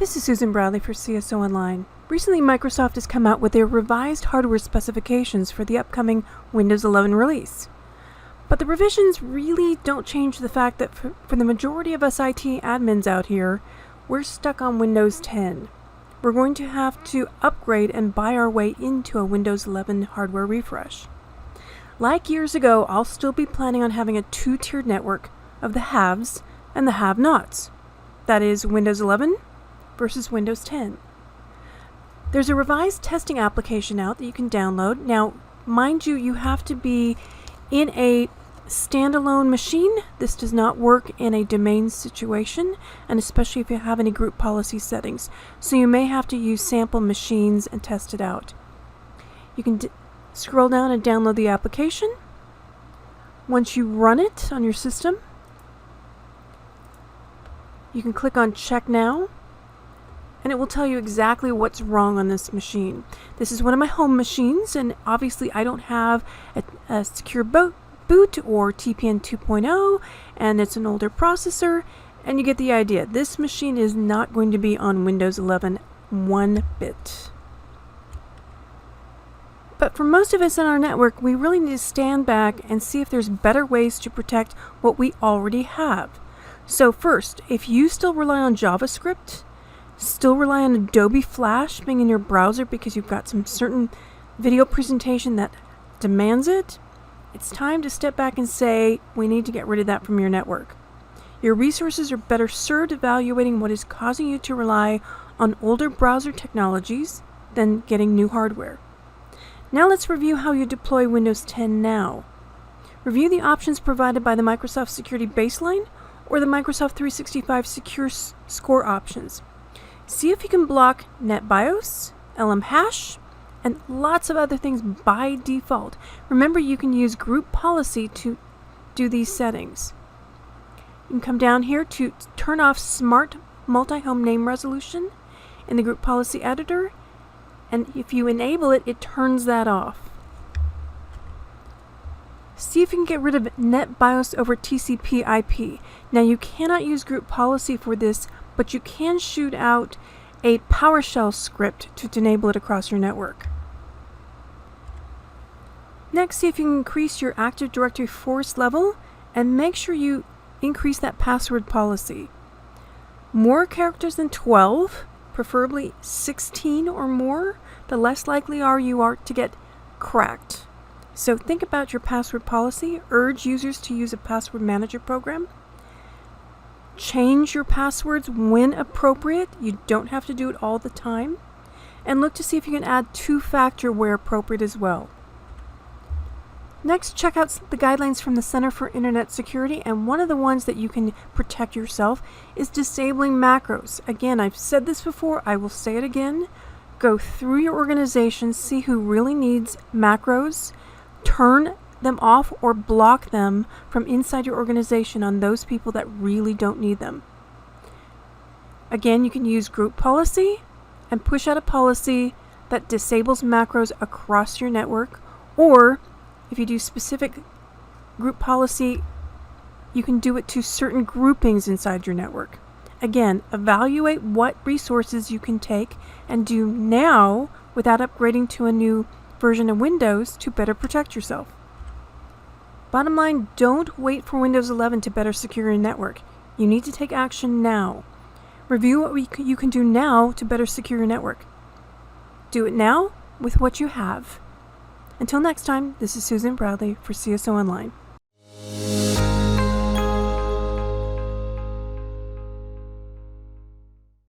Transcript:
This is Susan Bradley for CSO Online. Recently, Microsoft has come out with their revised hardware specifications for the upcoming Windows 11 release. But the revisions really don't change the fact that for the majority of us IT admins out here, we're stuck on Windows 10. We're going to have to upgrade and buy our way into a Windows 11 hardware refresh. Like years ago, I'll still be planning on having a two-tiered network of the haves and the have-nots. That is Windows 11 versus Windows 10. There's a revised testing application out that you can download. Now, mind you, you have to be in a standalone machine. This does not work in a domain situation, and especially if you have any group policy settings. So you may have to use sample machines and test it out. You can scroll down and download the application. Once you run it on your system, you can click on Check Now, and it will tell you exactly what's wrong on this machine. This is one of my home machines, and obviously I don't have a secure boot or TPM 2.0, and it's an older processor, and you get the idea. This machine is not going to be on Windows 11 one bit. But for most of us in our network, we really need to stand back and see if there's better ways to protect what we already have. So first, if you still rely on JavaScript, still rely on Adobe Flash being in your browser because you've got some certain video presentation that demands it, it's time to step back and say, we need to get rid of that from your network. Your resources are better served evaluating what is causing you to rely on older browser technologies than getting new hardware. Now let's review how you deploy Windows 10 now. Review the options provided by the Microsoft Security Baseline or the Microsoft 365 Secure Score options. See if you can block NetBIOS, LMHash, and lots of other things by default. Remember, you can use group policy to do these settings. You can come down here to turn off Smart Multi-Home Name Resolution in the group policy editor, and if you enable it, it turns that off. See if you can get rid of NetBIOS over TCP/IP. Now, you cannot use group policy for this, but you can shoot out a PowerShell script to enable it across your network. Next, see if you can increase your Active Directory force level and make sure you increase that password policy. More characters than 12, preferably 16 or more, the less likely you are to get cracked. So think about your password policy. Urge users to use a password manager program. Change your passwords when appropriate. You don't have to do it all the time. And look to see if you can add two-factor where appropriate as well. Next, check out the guidelines from the Center for Internet Security, and one of the ones that you can protect yourself is disabling macros. Again, I've said this before, I will say it again. Go through your organization, see who really needs macros, turn them off or block them from inside your organization on those people that really don't need them. Again, you can use group policy and push out a policy that disables macros across your network, or if you do specific group policy, you can do it to certain groupings inside your network. Again, evaluate what resources you can take and do now without upgrading to a new version of Windows to better protect yourself. Bottom line, don't wait for Windows 11 to better secure your network. You need to take action now. Review what you can do now to better secure your network. Do it now with what you have. Until next time, this is Susan Bradley for CSO Online.